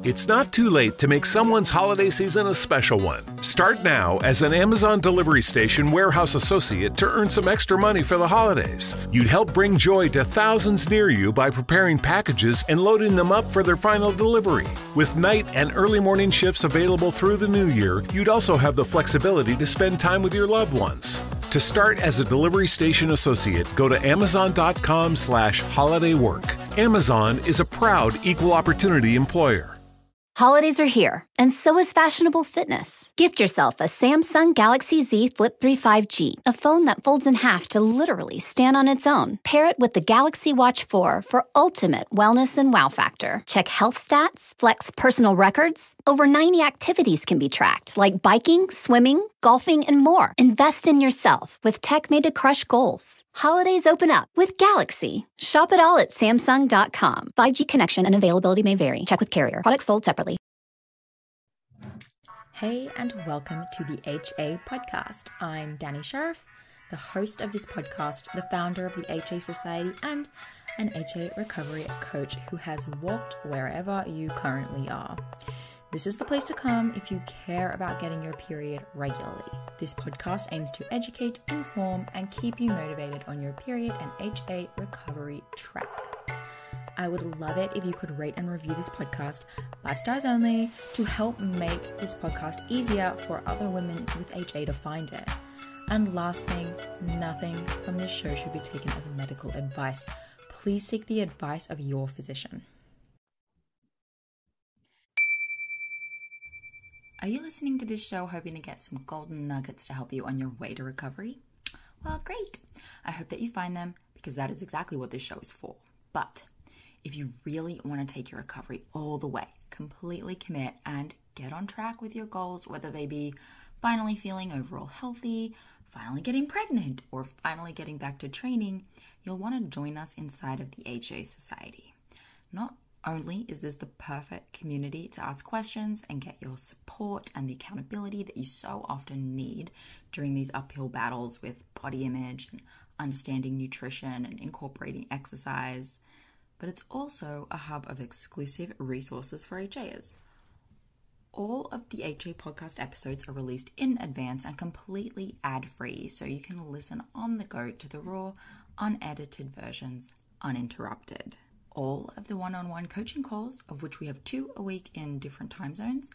It's not too late to make someone's holiday season a special one. Start now as an Amazon Delivery Station warehouse associate to earn some extra money for the holidays. You'd help bring joy to thousands near you by preparing packages and loading them up for their final delivery. With night and early morning shifts available through the new year, you'd also have the flexibility to spend time with your loved ones. To start as a delivery station associate, go to amazon.com/holidaywork. Amazon is a proud equal opportunity employer. Holidays are here, and so is fashionable fitness. Gift yourself a Samsung Galaxy Z Flip 3 5G, a phone that folds in half to literally stand on its own. Pair it with the Galaxy Watch 4 for ultimate wellness and wow factor. Check health stats, flex personal records. Over 90 activities can be tracked, like biking, swimming, golfing, and more. Invest in yourself with tech made to crush goals. Holidays open up with Galaxy. Shop it all at Samsung.com. 5G connection and availability may vary. Check with carrier. Products sold separately. Hey, and welcome to the HA podcast. I'm Dani Sheriff, the host of this podcast, the founder of the HA Society, and an HA recovery coach who has walked wherever you currently are. This is the place to come if you care about getting your period regularly. This podcast aims to educate, inform, and keep you motivated on your period and HA recovery track. I would love it if you could rate and review this podcast, 5 stars only, to help make this podcast easier for other women with HA to find it. And last thing, nothing from this show should be taken as medical advice. Please seek the advice of your physician. Are you listening to this show hoping to get some golden nuggets to help you on your way to recovery? Well, great. I hope that you find them, because that is exactly what this show is for. But if you really want to take your recovery all the way, completely commit and get on track with your goals, whether they be finally feeling overall healthy, finally getting pregnant, or finally getting back to training, you'll want to join us inside of the HA Society. Not only is this the perfect community to ask questions and get your support and the accountability that you so often need during these uphill battles with body image and understanding nutrition and incorporating exercise, but it's also a hub of exclusive resources for HAs. All of the HA podcast episodes are released in advance and completely ad-free, so you can listen on the go to the raw, unedited versions uninterrupted. All of the one-on-one coaching calls, of which we have 2 a week in different time zones,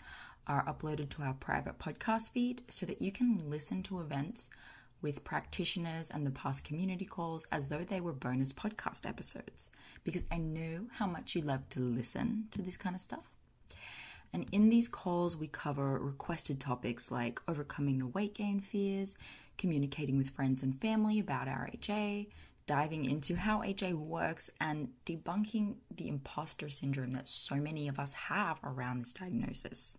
are uploaded to our private podcast feed so that you can listen to events with practitioners and the past community calls as though they were bonus podcast episodes, because I know how much you love to listen to this kind of stuff. And in these calls, we cover requested topics like overcoming the weight gain fears, communicating with friends and family about our HA, diving into how HA works, and debunking the imposter syndrome that so many of us have around this diagnosis.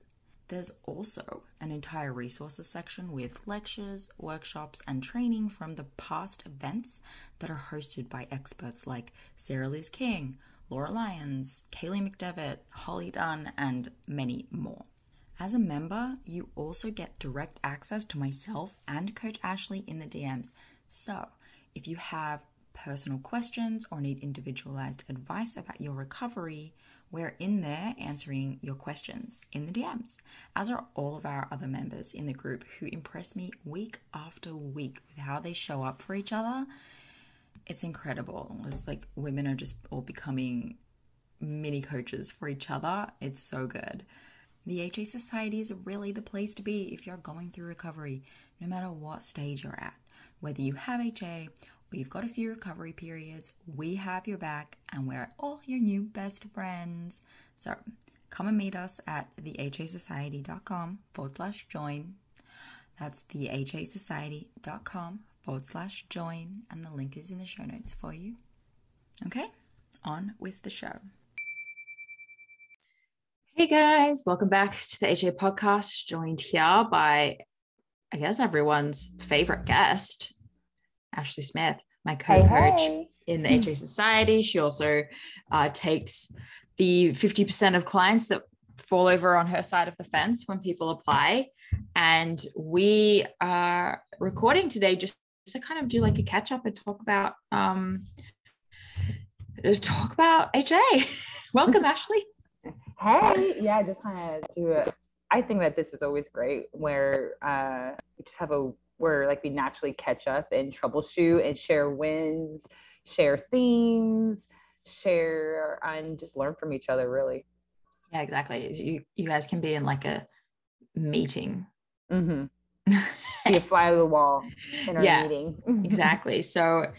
There's also an entire resources section with lectures, workshops, and training from the past events that are hosted by experts like Sarah Liz King, Laura Lyons, Kaylee McDevitt, Holly Dunn, and many more. As a member, you also get direct access to myself and Coach Ashley in the DMs. So if you have personal questions or need individualized advice about your recovery, we're in there answering your questions in the DMs, as are all of our other members in the group who impress me week after week with how they show up for each other. It's incredible. It's like women are just all becoming mini coaches for each other. It's so good. The HA Society is really the place to be if you're going through recovery, no matter what stage you're at. Whether you have HA or you've got a few recovery periods, we have your back and we're all your new best friends. So come and meet us at thehasociety.com/join. That's thehasociety.com/join, and the link is in the show notes for you. Okay, on with the show. Hey guys, welcome back to the HA podcast, joined here by, I guess, everyone's favorite guest, Ashley Smith, my co-coach in the HA Society. She also takes the 50% of clients that fall over on her side of the fence when people apply. And we are recording today just to kind of do like a catch up and talk about HA. Welcome, Ashley. Hey, yeah, just kind of do it. I think that this is always great where we just have where like we naturally catch up and troubleshoot and share wins, share themes, share and just learn from each other really. Yeah, exactly. You guys can be in like a meeting. Mm-hmm. Be a fly on the wall in our meeting. Exactly. So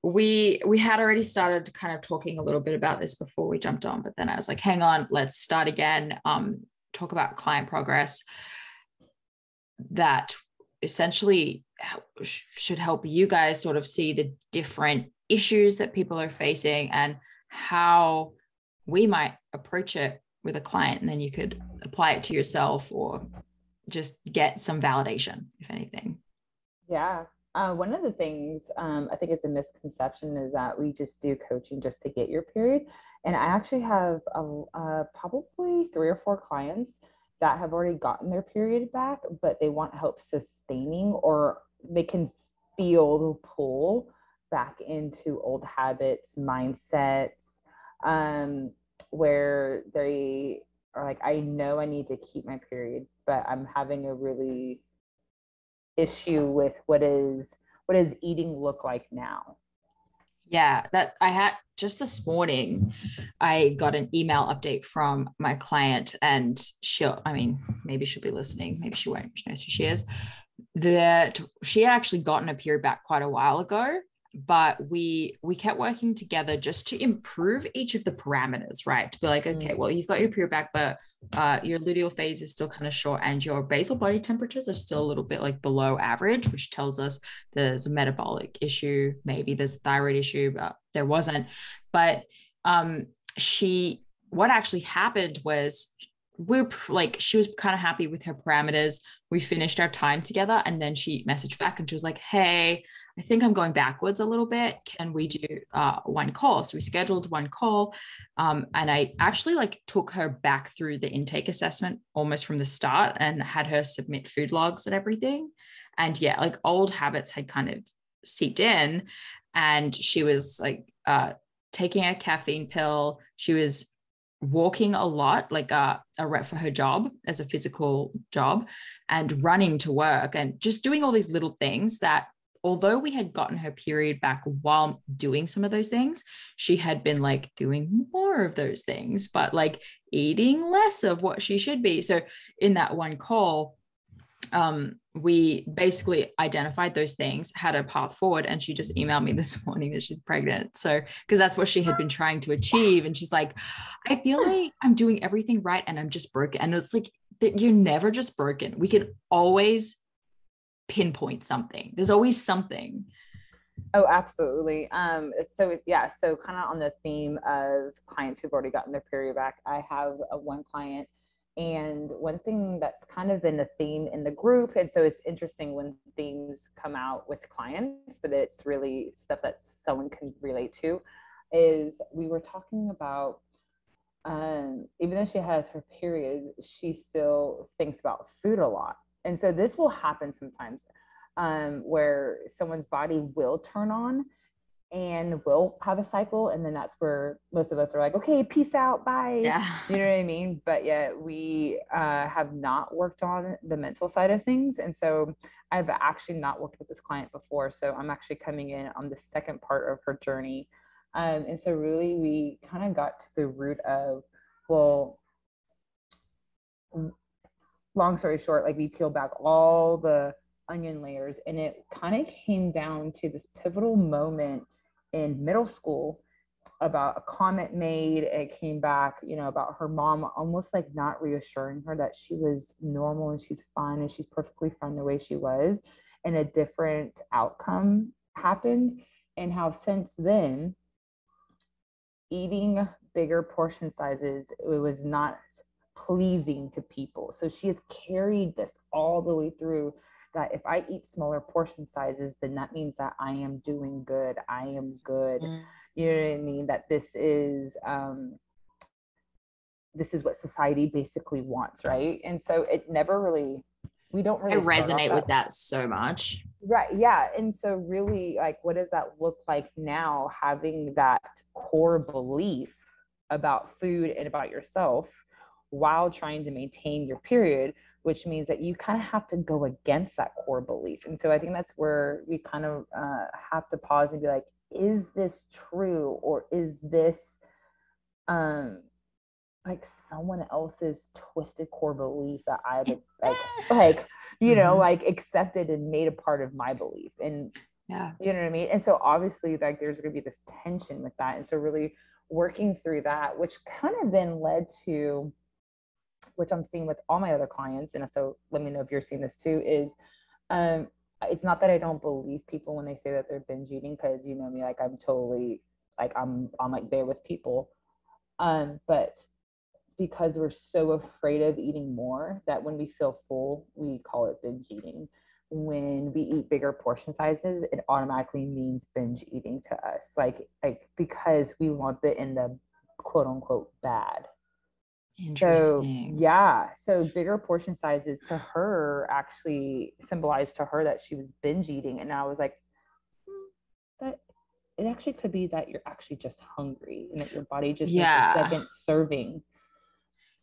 we had already started kind of talking a little bit about this before we jumped on, but then I was like, hang on, let's start again. Talk about client progress that essentially should help you guys sort of see the different issues that people are facing and how we might approach it with a client. And then you could apply it to yourself or just get some validation, if anything. Yeah. One of the things I think it's a misconception is that we just do coaching just to get your period. And I actually have probably 3 or 4 clients that have already gotten their period back, but they want help sustaining, or they can feel the pull back into old habits, mindsets, where they are like, I know I need to keep my period, but I'm having a really issue with what does eating look like now. Yeah, that I had just this morning, I got an email update from my client, and maybe she'll be listening, maybe she won't, she knows who she is, that she had actually gotten a period back quite a while ago, but we kept working together just to improve each of the parameters, right? To be like, okay, well, you've got your period back, but your luteal phase is still kind of short and your basal body temperatures are still a little bit like below average, which tells us there's a metabolic issue, maybe there's a thyroid issue, but there wasn't. But what actually happened was she was kind of happy with her parameters. We finished our time together, and then she messaged back and she was like, hey, I think I'm going backwards a little bit. Can we do one call? So we scheduled one call. And I actually took her back through the intake assessment almost from the start and had her submit food logs and everything. And yeah, old habits had kind of seeped in, and she was taking a caffeine pill. She was walking a lot, a rep for her job as a physical job, and running to work and just doing all these little things that, although we had gotten her period back while doing some of those things, she had been doing more of those things, but eating less of what she should be. So in that one call, we basically identified those things, had a path forward, and she just emailed me this morning that she's pregnant. So, because that's what she had been trying to achieve. And she's like, I feel like I'm doing everything right and I'm just broken. And it's like, you're never just broken. We can always pinpoint something. There's always something. Oh, absolutely. So kind of on the theme of clients who've already gotten their period back, I have one client. And one thing that's kind of been a theme in the group, and so it's interesting when themes come out with clients, but it's really stuff that someone can relate to, is we were talking about, even though she has her period, she still thinks about food a lot. And so this will happen sometimes, where someone's body will turn on and will have a cycle, and then that's where most of us are like, okay, peace out, bye. Yeah. You know what I mean? But yet we have not worked on the mental side of things. And so I've actually not worked with this client before, so I'm actually coming in on the second part of her journey. And so really we kind of got to the root of, well, long story short, we peeled back all the onion layers, and it kind of came down to this pivotal moment in middle school about a comment made. It came back, about her mom almost not reassuring her that she was normal and she's fine and she's perfectly fine the way she was, and a different outcome happened. And how since then, eating bigger portion sizes, it was not pleasing to people. So she has carried this all the way through, that if I eat smaller portion sizes, then that means that I am doing good. I am good. You know what I mean? That this is what society basically wants, right? And so it never really, we don't really resonate with that so much. Right. Yeah. And so really, what does that look like now, having that core belief about food and about yourself, while trying to maintain your period, which means that you kind of have to go against that core belief. And so I think that's where we kind of have to pause and be like, is this true? Or is this like someone else's twisted core belief that I've like you know, like accepted and made a part of my belief? And yeah, you know what I mean? And so obviously like there's going to be this tension with that. And so really working through that, which kind of then led to, which I'm seeing with all my other clients, and so let me know if you're seeing this too, is it's not that I don't believe people when they say that they're binge eating, because you know me, like I'm totally like I'm like there with people, but because we're so afraid of eating more, that when we feel full, we call it binge eating. When we eat bigger portion sizes, it automatically means binge eating to us, like because we lump it in the quote unquote bad. interesting. So yeah, so bigger portion sizes to her actually symbolized to her that she was binge eating. And I was like, that it actually could be that you're actually just hungry and that your body just needs a second serving.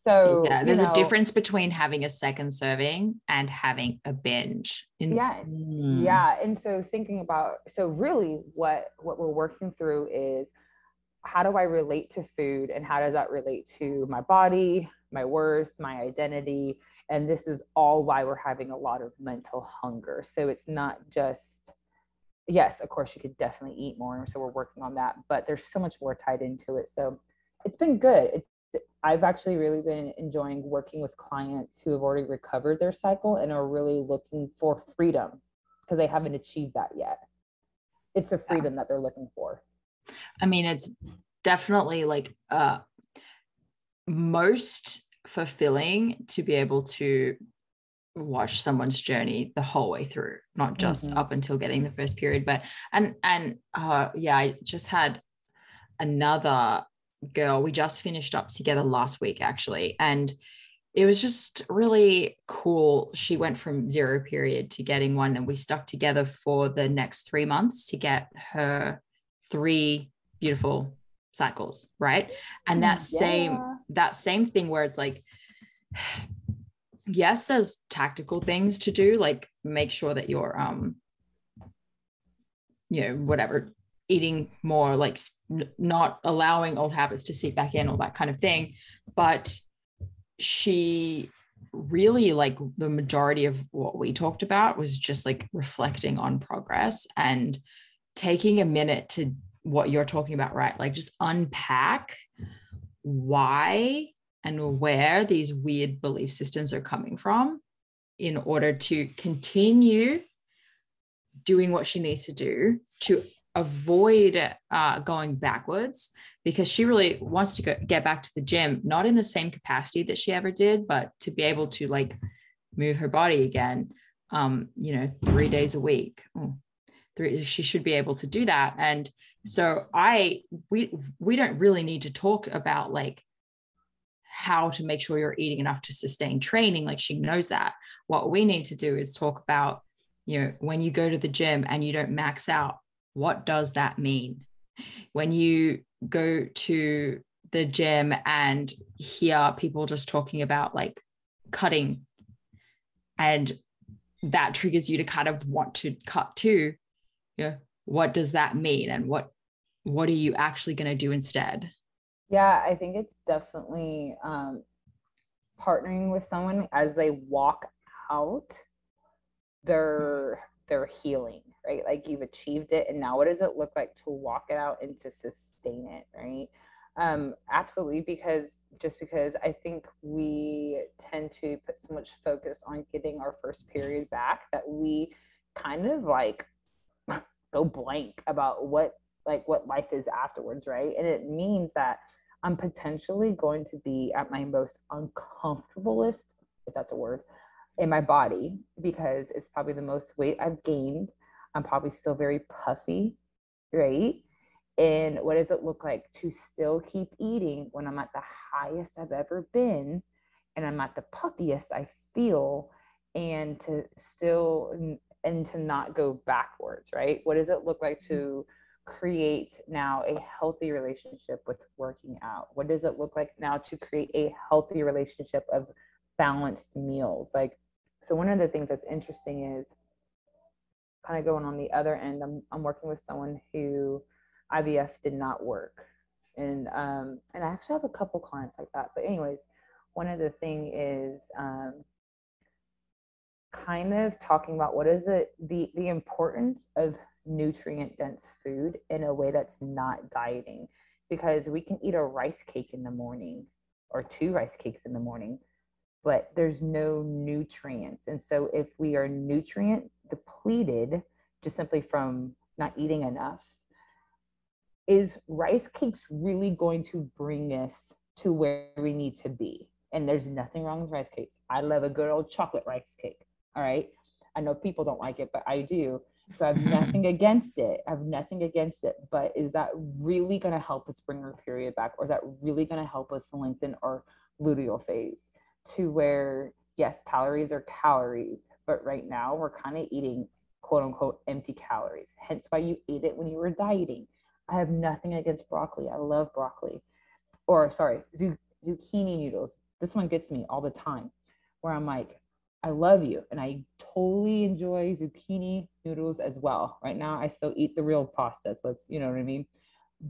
So yeah, there's a difference between having a second serving and having a binge. Yeah. And so thinking about, so really what we're working through is, how do I relate to food, and how does that relate to my body, my worth, my identity? And this is all why we're having a lot of mental hunger. So it's not just, yes, of course you could definitely eat more. So we're working on that, but there's so much more tied into it. So it's been good. I've actually really been enjoying working with clients who have already recovered their cycle and are really looking for freedom, because they haven't achieved that yet. It's the freedom that they're looking for. I mean, it's definitely like most fulfilling to be able to watch someone's journey the whole way through, not just up until getting the first period. But yeah, I just had another girl, we just finished up together last week actually, and it was just really cool. She went from 0 period to getting one, and we stuck together for the next 3 months to get her 3 beautiful cycles, right? And that same thing where it's like, yes, there's tactical things to do, like make sure that you're you know, whatever, eating more, like not allowing old habits to seep back in, all that kind of thing. But she really, like the majority of what we talked about was just like reflecting on progress and taking a minute to what you're talking about, right? Like just unpack why and where these weird belief systems are coming from in order to continue doing what she needs to do to avoid going backwards, because she really wants to get back to the gym, not in the same capacity that she ever did, but to be able to like move her body again, you know, 3 days a week. She should be able to do that. And so we don't really need to talk about like how to make sure you're eating enough to sustain training. Like she knows that. What we need to do is talk about, you know, when you go to the gym and you don't max out, what does that mean? When you go to the gym and hear people just talking about like cutting, and that triggers you to kind of want to cut too, you know, what does that mean? And what are you actually going to do instead? Yeah, I think it's definitely partnering with someone as they walk out their healing, right? Like you've achieved it, and now what does it look like to walk it out and to sustain it, right? Absolutely, because I think we tend to put so much focus on getting our first period back that we kind of like go blank about what life is afterwards, right? And it means that I'm potentially going to be at my most uncomfortablest, if that's a word, in my body, because it's probably the most weight I've gained. I'm probably still very puffy, right? And what does it look like to still keep eating when I'm at the highest I've ever been, and I'm at the puffiest I feel, and to still and to not go backwards, right? What does it look like to create now a healthy relationship with working out? What does it look like now to create a healthy relationship of balanced meals? Like, so one of the things that's interesting is kind of going on the other end. I'm working with someone who IVF did not work. And I actually have a couple clients like that. But anyways, one of the thing is kind of talking about what is it, the importance of nutrient dense food in a way that's not dieting, because we can eat a rice cake in the morning or 2 rice cakes in the morning, but there's no nutrients. And so if we are nutrient depleted just simply from not eating enough, is rice cakes really going to bring us to where we need to be? And there's nothing wrong with rice cakes. I love a good old chocolate rice cake. All right. I know people don't like it, but I do. So I have nothing against it. But is that really going to help us bring our period back? Or is that really going to help us lengthen our luteal phase to where, yes, calories are calories, but right now we're kind of eating quote unquote empty calories. Hence why you ate it when you were dieting. I have nothing against broccoli. I love broccoli. Or sorry, zucchini noodles. This one gets me all the time where I'm like, I love you. And I totally enjoy zucchini noodles as well. Right now, I still eat the real pasta. So you know what I mean?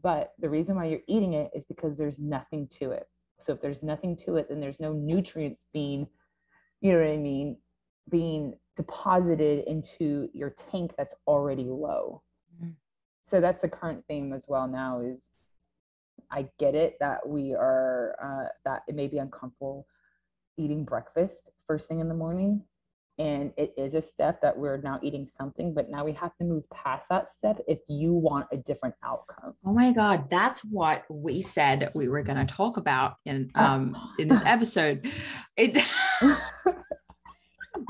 But the reason why you're eating it is because there's nothing to it. So if there's nothing to it, then there's no nutrients being, you know what I mean, being deposited into your tank that's already low. Mm-hmm. So that's the current theme as well now is I get it that we are, that it may be uncomfortable eating breakfast first thing in the morning. And it is a step that we're now eating something, but now we have to move past that step if you want a different outcome. Oh my God, that's what we said we were going to talk about in this episode.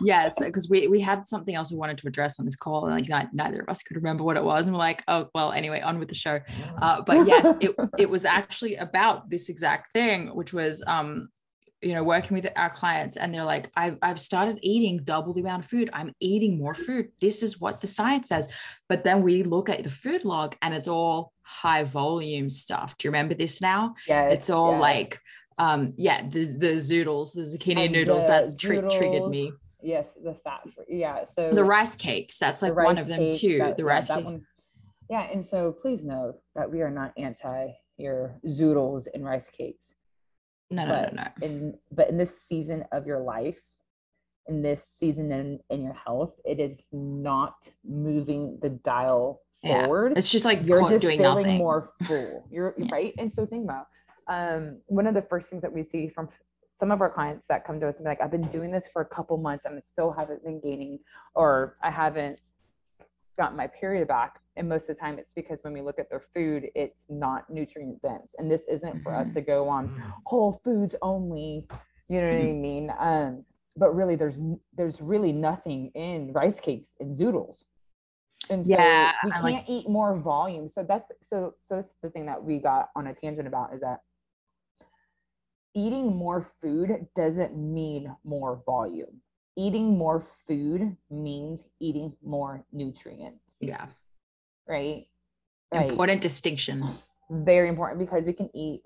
Yes, because we had something else we wanted to address on this call, and like neither of us could remember what it was, and we're like, oh well, anyway, on with the show. But yes, it was actually about this exact thing, which was working with our clients, and they're like, I've started eating double the amount of food. I'm eating more food. This is what the science says. But then we look at the food log and it's all high volume stuff. Do you remember this now? Yes. It's all like, the zoodles, the zucchini noodles, that's triggered me. Yes. The fat. Yeah. So the rice cakes, that's like one of them too. The rice cakes. Yeah. And so please know that we are not anti your zoodles and rice cakes. No. But in this season of your life, in this season in your health, it is not moving the dial forward. It's just like you're just doing feeling nothing. More full. You're right. And so think about one of the first things that we see from some of our clients that come to us and be like, I've been doing this for a couple months and I still haven't been gaining, or I haven't gotten my period back. And most of the time it's because when we look at their food, it's not nutrient dense. And this isn't for us to go on whole foods only, you know what I mean? But really there's really nothing in rice cakes and zoodles. And so we can't eat more volume. So that's the thing that we got on a tangent about, is that eating more food doesn't mean more volume. Eating more food means eating more nutrients. Yeah. Right? Important distinction. Very important, because we can eat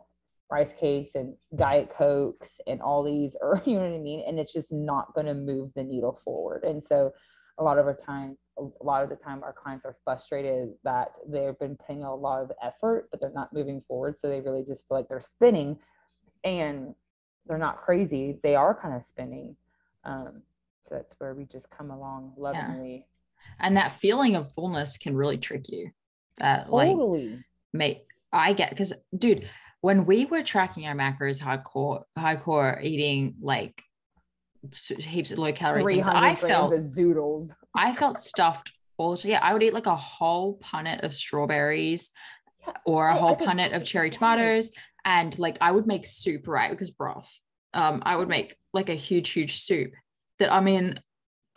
rice cakes and Diet Cokes and all these, or you know what I mean? And it's just not going to move the needle forward. And so a lot of the time our clients are frustrated that they've been putting a lot of effort, but they're not moving forward. So they really just feel like they're spinning, and they're not crazy. They are kind of spinning. So that's where we just come along lovingly. Yeah. And that feeling of fullness can really trick you. Totally. I get, because dude, when we were tracking our macros hardcore eating like heaps of low calorie things, I felt zoodles. I felt stuffed also. Yeah, I would eat like a whole punnet of strawberries or a whole punnet of cherry tomatoes, and like I would make soup, right? Because broth. I would make like a huge soup that, I mean,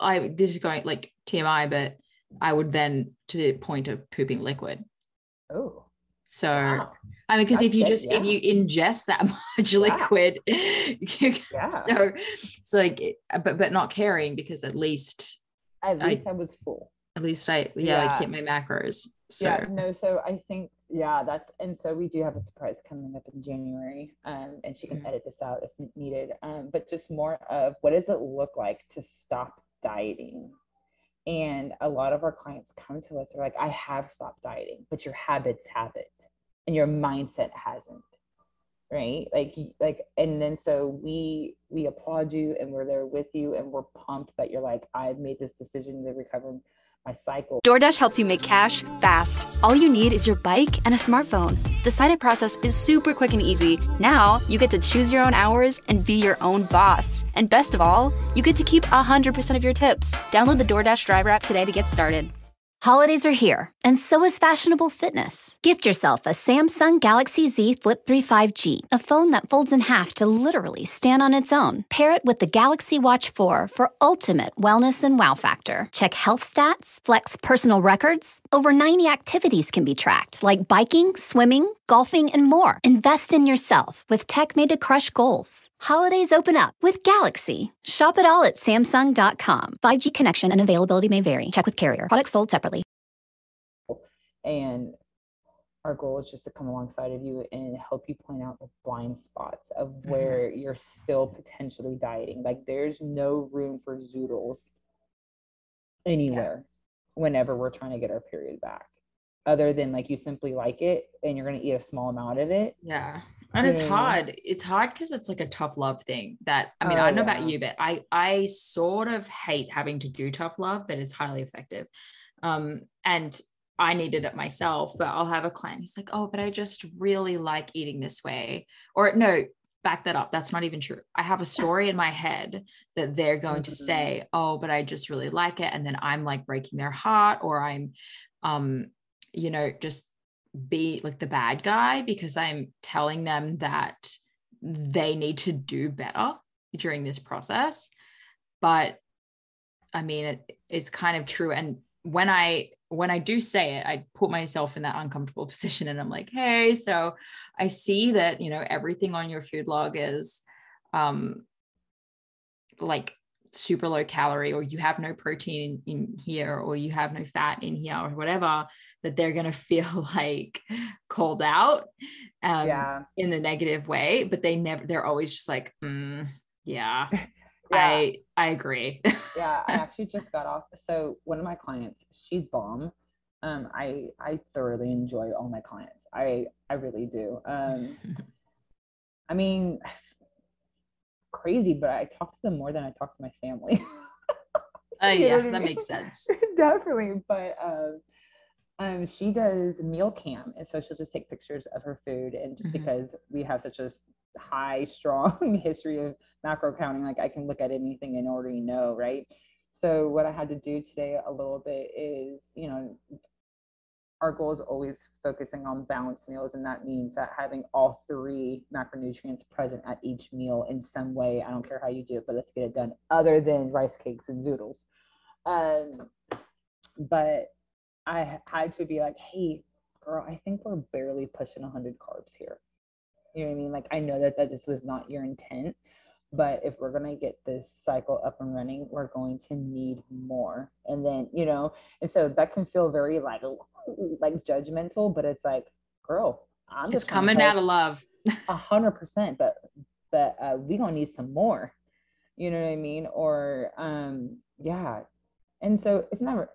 this is going like TMI, but I would then to the point of pooping liquid. Oh. So, wow. I mean, because if you ingest that much liquid, so like, but not caring, because at least I was full. At least I hit my macros. So yeah, no, so I think, yeah, and so we do have a surprise coming up in January, and she can edit this out if needed. But just more of what does it look like to stop dieting? And a lot of our clients come to us, they're like, I have stopped dieting, but your habits haven't, and your mindset hasn't. Right. And then so we applaud you, and we're there with you, and we're pumped that you're like, I've made this decision to recover my cycle. DoorDash helps you make cash fast. All you need is your bike and a smartphone. The sign-up process is super quick and easy. Now you get to choose your own hours and be your own boss. And best of all, you get to keep 100% of your tips. Download the DoorDash driver app today to get started. Holidays are here, and so is fashionable fitness. Gift yourself a Samsung Galaxy Z Flip 3 5G, a phone that folds in half to literally stand on its own. Pair it with the Galaxy Watch 4 for ultimate wellness and wow factor. Check health stats, flex personal records. Over 90 activities can be tracked, like biking, swimming, golfing, and more. Invest in yourself with tech made to crush goals. Holidays open up with Galaxy. Shop it all at Samsung.com. 5G connection and availability may vary. Check with carrier. Products sold separately. And our goal is just to come alongside of you and help you point out the blind spots of where you're still potentially dieting. Like, there's no room for zoodles anywhere whenever we're trying to get our period back, other than like you simply like it and you're going to eat a small amount of it. Yeah. And it's hard. It's hard because it's like a tough love thing that, I mean, I don't know about you, but I sort of hate having to do tough love, but it's highly effective. And I needed it myself, but I'll have a client who's like, oh, but I just really like eating this way. Or no, back that up. That's not even true. I have a story in my head that they're going to say, oh, but I just really like it. And then I'm like breaking their heart, or I'm, just be like the bad guy because I'm telling them that they need to do better during this process. But I mean, it's kind of true. And when I do say it, I put myself in that uncomfortable position, and I'm like, hey, so I see that, everything on your food log is like super low calorie, or you have no protein in here, or you have no fat in here, or whatever, that they're going to feel like called out in the negative way, but they're always just like, yeah. I agree. Yeah, I actually just got off. So one of my clients, she's bomb. I thoroughly enjoy all my clients. I really do. I mean, crazy, but I talk to them more than I talk to my family. Yeah, that makes sense. Definitely. But she does meal cam, and so she'll just take pictures of her food, and just because we have such a high, strong history of macro counting, like I can look at anything and already know, right? So what I had to do today a little bit is, our goal is always focusing on balanced meals, and that means that having all three macronutrients present at each meal in some way. I don't care how you do it, but let's get it done, other than rice cakes and zoodles. But I had to be like, hey, girl, I think we're barely pushing 100 carbs here. You know what I mean? Like, I know that this was not your intent, but if we're going to get this cycle up and running, we're going to need more. And then, and so that can feel very like judgmental, but it's like, girl, I'm just coming out of love. 100%, but we gonna need some more. You know what I mean? Or, yeah. And so it's never,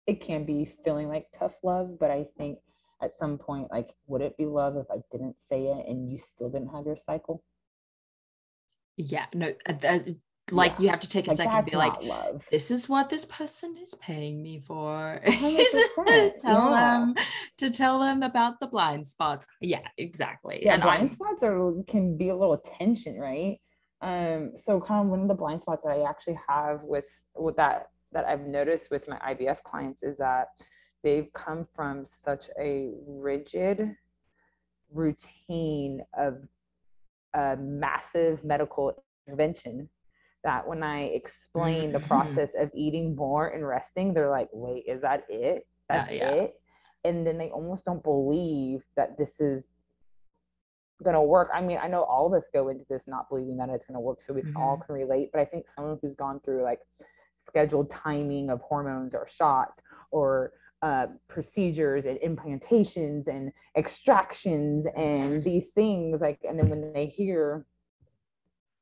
it can be feeling like tough love, but I think at some point, like, would it be love if I didn't say it and you still didn't have your cycle? Yeah, no, you have to take a second and be like, love. This is what this person is paying me for. Tell them about the blind spots. Yeah, exactly. Yeah, and blind spots can be a little tension, right? So kind of one of the blind spots that I actually have with that I've noticed with my IVF clients is that they've come from such a rigid routine of massive medical intervention that when I explain the process of eating more and resting, they're like, wait, is that it? That's it? And then they almost don't believe that this is going to work. I mean, I know all of us go into this not believing that it's going to work, so we all can relate, but I think someone who's gone through like scheduled timing of hormones or shots or procedures and implantations and extractions and these things, like, and then when they hear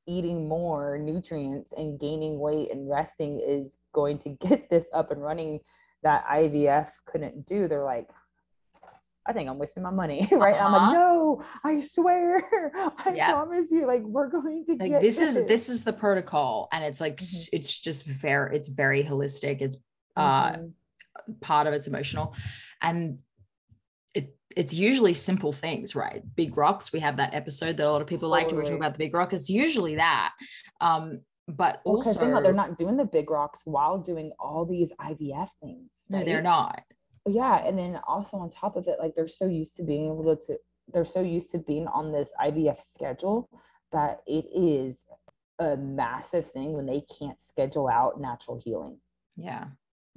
eating more nutrients and gaining weight and resting is going to get this up and running that IVF couldn't do, they're like, I think I'm wasting my money, right? I'm like, no, I swear, I promise you, like, we're going to get this is the protocol, and it's like it's just it's very holistic. It's part of it's emotional, and it's usually simple things, right? Big rocks. We have that episode that a lot of people like to talk about the big rock. It's usually that, but also they're not doing the big rocks while doing all these IVF things. Right? No, they're not. Yeah, and then also on top of it, like, they're so used to being able to, they're so used to being on this IVF schedule that it is a massive thing when they can't schedule out natural healing. Yeah.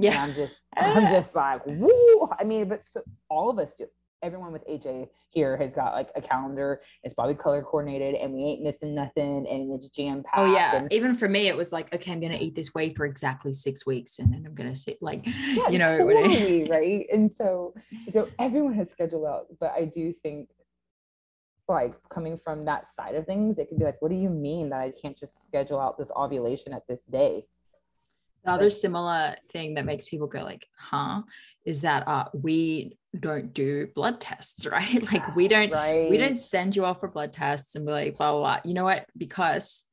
And I'm just like, woo. I mean, but so all of us do. Everyone with HA here has got like a calendar. It's probably color coordinated, and we ain't missing nothing, and it's jam packed. Oh yeah. Even for me, it was like, okay, I'm going to eat this way for exactly 6 weeks, and then I'm going to sit like, you know, totally, right. And so everyone has scheduled out, but I do think, like, coming from that side of things, it could be like, what do you mean that I can't just schedule out this ovulation at this day? The other similar thing that makes people go like, is that we don't do blood tests, right? Like we don't send you off for blood tests and be like, blah, blah, blah. You know what? Because,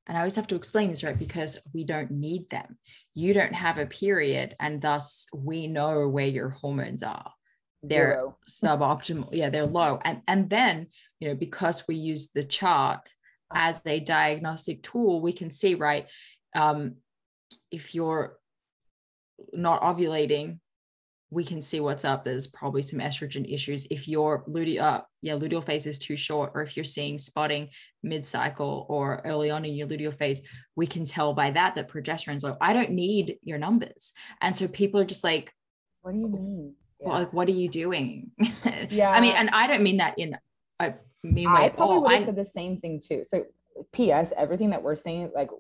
and I always have to explain this, right? Because we don't need them. You don't have a period, and thus we know where your hormones are. They're suboptimal. Yeah, they're low. And then, you know, because we use the chart as a diagnostic tool, we can see, right, if you're not ovulating, we can see what's up. There's probably some estrogen issues. If your luteal phase is too short, or if you're seeing spotting mid-cycle or early on in your luteal phase, we can tell by that progesterone's low. I don't need your numbers. And so people are just like, what do you mean? Well, like, what are you doing? Yeah. I mean, and I don't mean that in a mean way. I probably would have said the same thing too. So P.S. everything that we're saying, like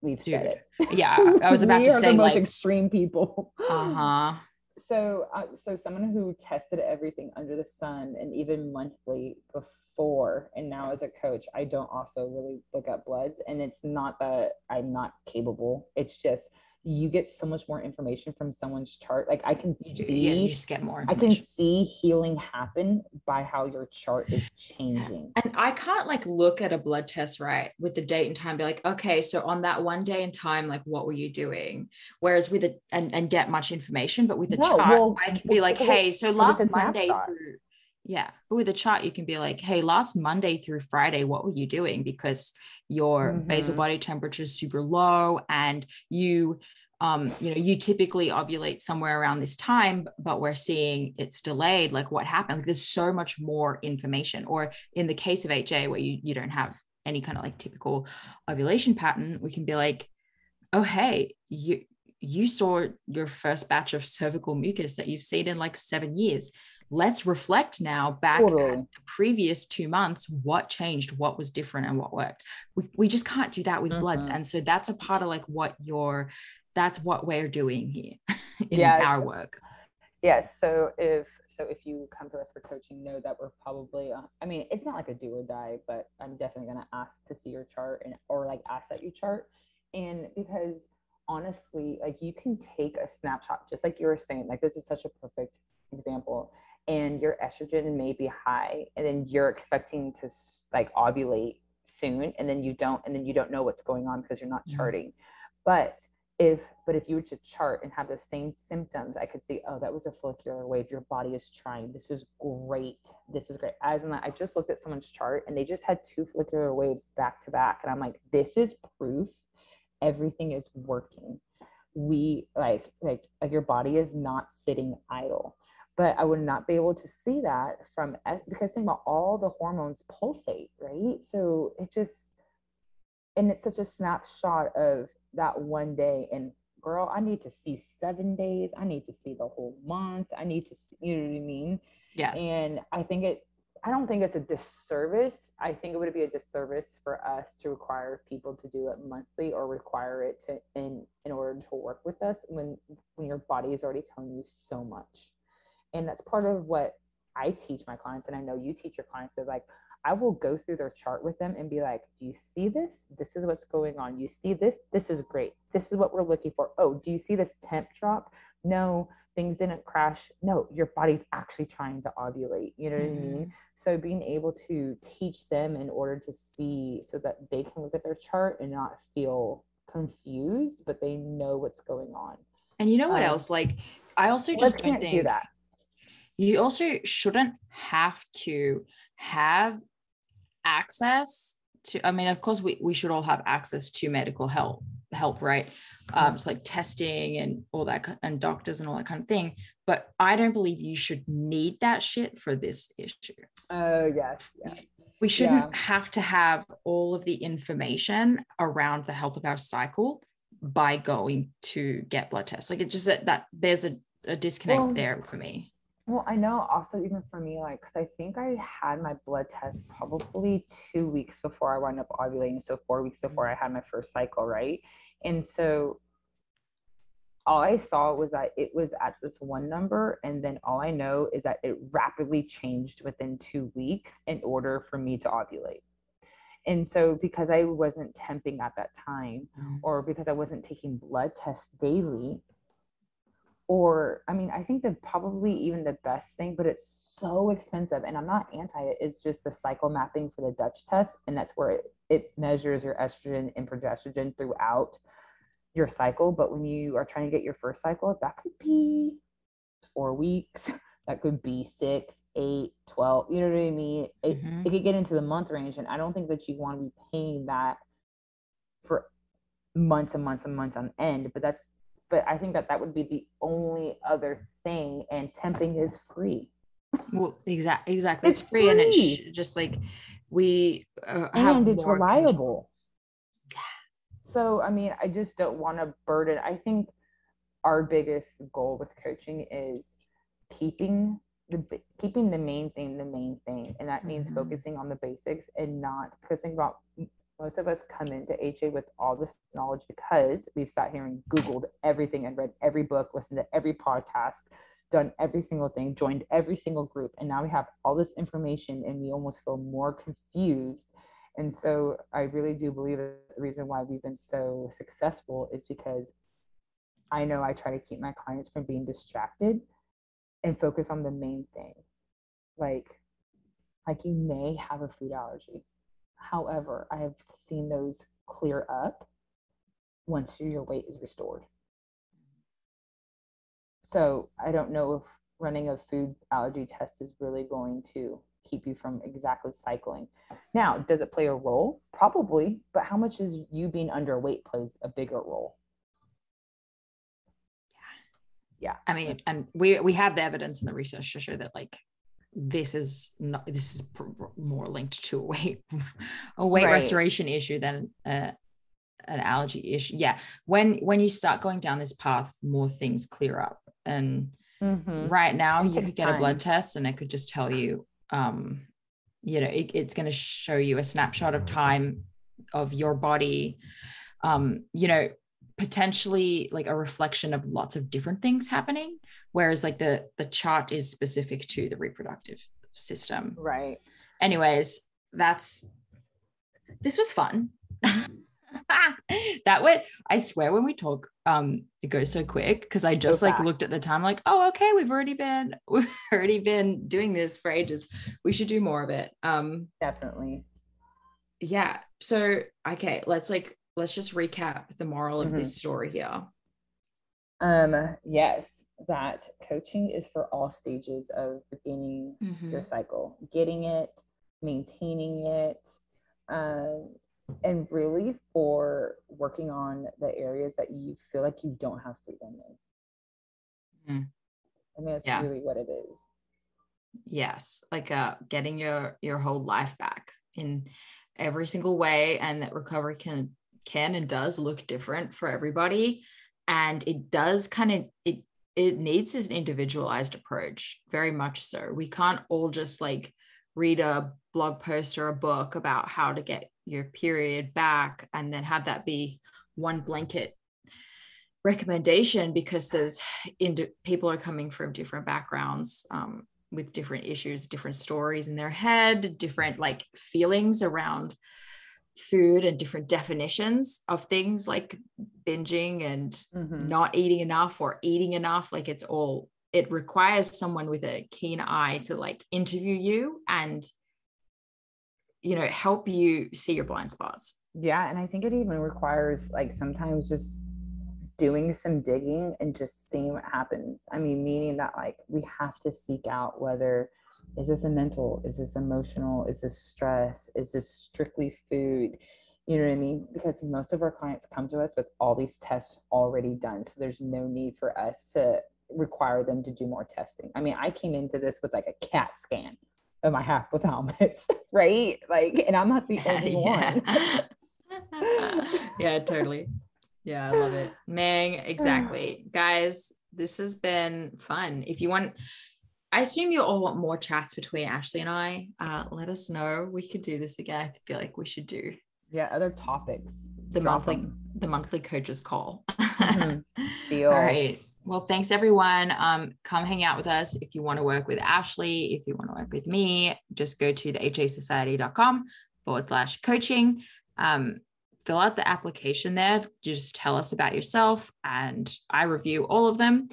we've said it. Yeah, I was about to say, the most like, extreme people. So someone who tested everything under the sun, and even monthly before, and now as a coach, I don't also really look at bloods. And it's not that I'm not capable. It's just, you get so much more information from someone's chart. Like, I can you just get more information. I can see healing happen by how your chart is changing. And I can't like look at a blood test, right, with the date and time, be like, okay, so on that one day and time, like, what were you doing? Whereas with and get much information, but with the chart, I can be like, hey, so last Monday through, but with the chart, you can be like, hey, last Monday through Friday, what were you doing? Because your basal body temperature is super low, and you you typically ovulate somewhere around this time, but we're seeing it's delayed. Like, what happened? Like, there's so much more information. Or in the case of HA, where you don't have any kind of like typical ovulation pattern, we can be like, oh, hey, you saw your first batch of cervical mucus that you've seen in like 7 years. Let's reflect now back at the previous 2 months. What changed? What was different? And what worked? We just can't do that with bloods. And so that's a part of like that's what we're doing here in our work. Yes. So if you come to us for coaching, know that we're probably, I mean, it's not like a do or die, but I'm definitely going to ask to see your chart or like ask that you chart. And because honestly, like, you can take a snapshot, just like you were saying, like, this is such a perfect example, and your estrogen may be high, and then you're expecting to like ovulate soon, and then you don't know what's going on because you're not charting. But if you were to chart and have the same symptoms, I could see, oh, that was a follicular wave. Your body is trying. This is great. As in, I just looked at someone's chart, and they just had 2 follicular waves back to back. And I'm like, this is proof everything is working. We like your body is not sitting idle. But I would not be able to see that because think about all the hormones pulsate, right? So it's such a snapshot of that one day. And girl, I need to see 7 days. I need to see the whole month. I need to see, you know what I mean? Yes. And I think I don't think it's a disservice. I think it would be a disservice for us to require people to do it monthly or require it to in order to work with us when your body is already telling you so much. And that's part of what I teach my clients, and I know you teach your clients, is like, I will go through their chart with them and be like, do you see this? This is what's going on. You see this? This is great. This is what we're looking for. Oh, do you see this temp drop? No, things didn't crash. No, your body's actually trying to ovulate. You know what I mean? So being able to teach them in order to see, so that they can look at their chart and not feel confused, but they know what's going on. And you know what else? Like, I also just can't do that. You also shouldn't have to have access to, I mean, of course we should all have access to medical help, right? It's like testing and all that, and doctors and all that kind of thing. But I don't believe you should need that shit for this issue. Oh, yes. We shouldn't have to have all of the information around the health of our cycle by going to get blood tests. Like, it's just that there's a disconnect there for me. Well, I know also even for me, like, because I think I had my blood test probably 2 weeks before I wound up ovulating. So 4 weeks before I had my first cycle, right? And so all I saw was that it was at this one number. And then all I know is that it rapidly changed within 2 weeks in order for me to ovulate. And so because I wasn't temping at that time, or because I wasn't taking blood tests daily, or, I mean, I think that probably even the best thing, but it's so expensive, and I'm not anti it, is just the cycle mapping for the Dutch test. And that's where it measures your estrogen and progesterone throughout your cycle. But when you are trying to get your first cycle, that could be 4 weeks, that could be 6, 8, 12, you know what I mean? It could get into the month range. And I don't think that you want to be paying that for months and months and months on end, but I think that would be the only other thing, and temping is free. Well, exactly. It's free. And it's just like, we have, and it's reliable. So, I mean, I just don't want to burden. I think our biggest goal with coaching is keeping the main thing. And that means focusing on the basics and not, because think about, most of us come into HA with all this knowledge because we've sat here and Googled everything and read every book, listened to every podcast, done every single thing, joined every single group. And now we have all this information and we almost feel more confused. And so I really do believe that the reason why we've been so successful is because I know I try to keep my clients from being distracted and focus on the main thing. Like you may have a food allergy. However, I have seen those clear up once your weight is restored. So I don't know if running a food allergy test is really going to keep you from exactly cycling. Now, does it play a role? Probably, but how much is you being underweight plays a bigger role? Yeah. I mean, and we have the evidence in the research to show that, like, this is more linked to a weight restoration issue than an allergy issue. Yeah. When you start going down this path, more things clear up. And right now you could get a blood test and it could just tell you, it's going to show you a snapshot of time of your body, potentially like a reflection of lots of different things happening. Whereas like the chart is specific to the reproductive system. Right. Anyways, this was fun. That went, I swear when we talk, it goes so quick because I just like looked at the time like, oh, okay, we've already been doing this for ages. We should do more of it. Definitely. Yeah. So, okay, let's just recap the moral of this story here. Yes, that coaching is for all stages of regaining your cycle, getting it, maintaining it, and really for working on the areas that you feel like you don't have freedom in. I mean, that's really what it is. Yes, like getting your whole life back in every single way, and that recovery can and does look different for everybody, and it does kind of it needs an individualized approach, very much so. We can't all just like read a blog post or a book about how to get your period back and then have that be one blanket recommendation, because people are coming from different backgrounds, with different issues, different stories in their head, different like feelings around food and different definitions of things like binging and not eating enough or eating enough. Like it requires someone with a keen eye to like interview you and, help you see your blind spots. Yeah. And I think it even requires like sometimes just doing some digging and just seeing what happens. I mean, meaning that like we have to seek out whether is this a mental, is this emotional, is this stress, is this strictly food? You know what I mean? Because most of our clients come to us with all these tests already done. So there's no need for us to require them to do more testing. I mean, I came into this with like a CAT scan of my hypothalamus, right? Like, and I'm not the only one. Yeah, totally. Yeah, I love it. Mang, exactly. Guys, this has been fun. If you want, I assume you all want more chats between Ashley and I. Let us know. We could do this again. I feel like we should do. Yeah, other topics. The monthly coaches call. Deal. All right. Well, thanks everyone. Come hang out with us. If you want to work with Ashley, if you want to work with me, just go to thehasociety.com/coaching. Fill out the application there. Just tell us about yourself and I review all of them.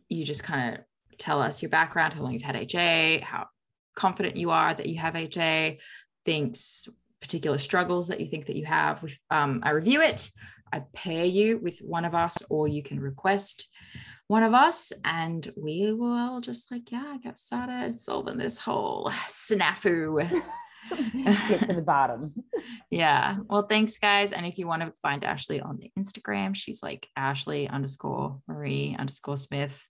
You just kind of tell us your background, how long you've had HA, how confident you are that you have HA, particular struggles that you think that you have. I review it. I pair you with one of us, or you can request one of us, and we will just get started solving this whole snafu. Get to the bottom. Yeah. Well, thanks guys. And if you want to find Ashley on the Instagram, she's like Ashley_Marie_Smith_.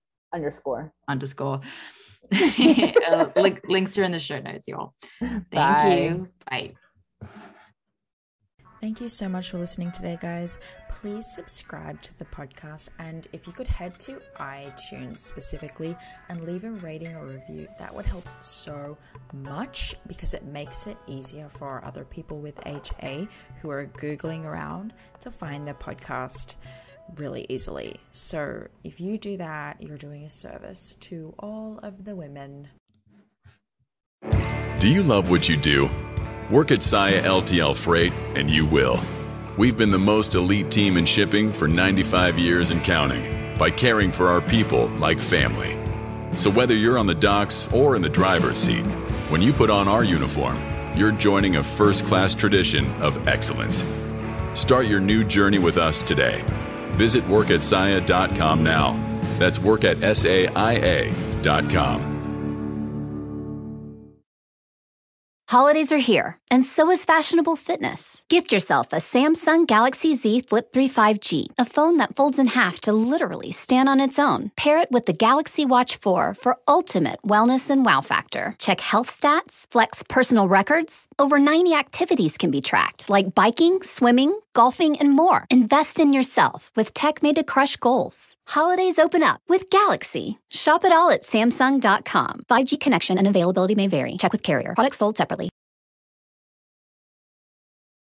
Links are in the show notes, y'all. Thank you. Bye. Thank you so much for listening today, guys. Please subscribe to the podcast. And if you could head to iTunes specifically and leave a rating or review, that would help so much, because it makes it easier for other people with HA who are Googling around to find the podcast really easily. So if you do that, you're doing a service to all of the women. Do you love what you do? Work at Saia LTL Freight and you will. We've been the most elite team in shipping for 95 years and counting, by caring for our people like family. So whether you're on the docks or in the driver's seat, when you put on our uniform, you're joining a first-class tradition of excellence. Start your new journey with us today. Visit workatsaia.com now. That's workatsaia.com. Holidays are here, and so is fashionable fitness. Gift yourself a Samsung Galaxy Z Flip 3 5G, a phone that folds in half to literally stand on its own. Pair it with the Galaxy Watch 4 for ultimate wellness and wow factor. Check health stats, flex personal records. Over 90 activities can be tracked, like biking, swimming, golfing, and more. Invest in yourself with tech made to crush goals. Holidays open up with Galaxy. Shop it all at Samsung.com. 5G connection and availability may vary. Check with carrier. Products sold separately.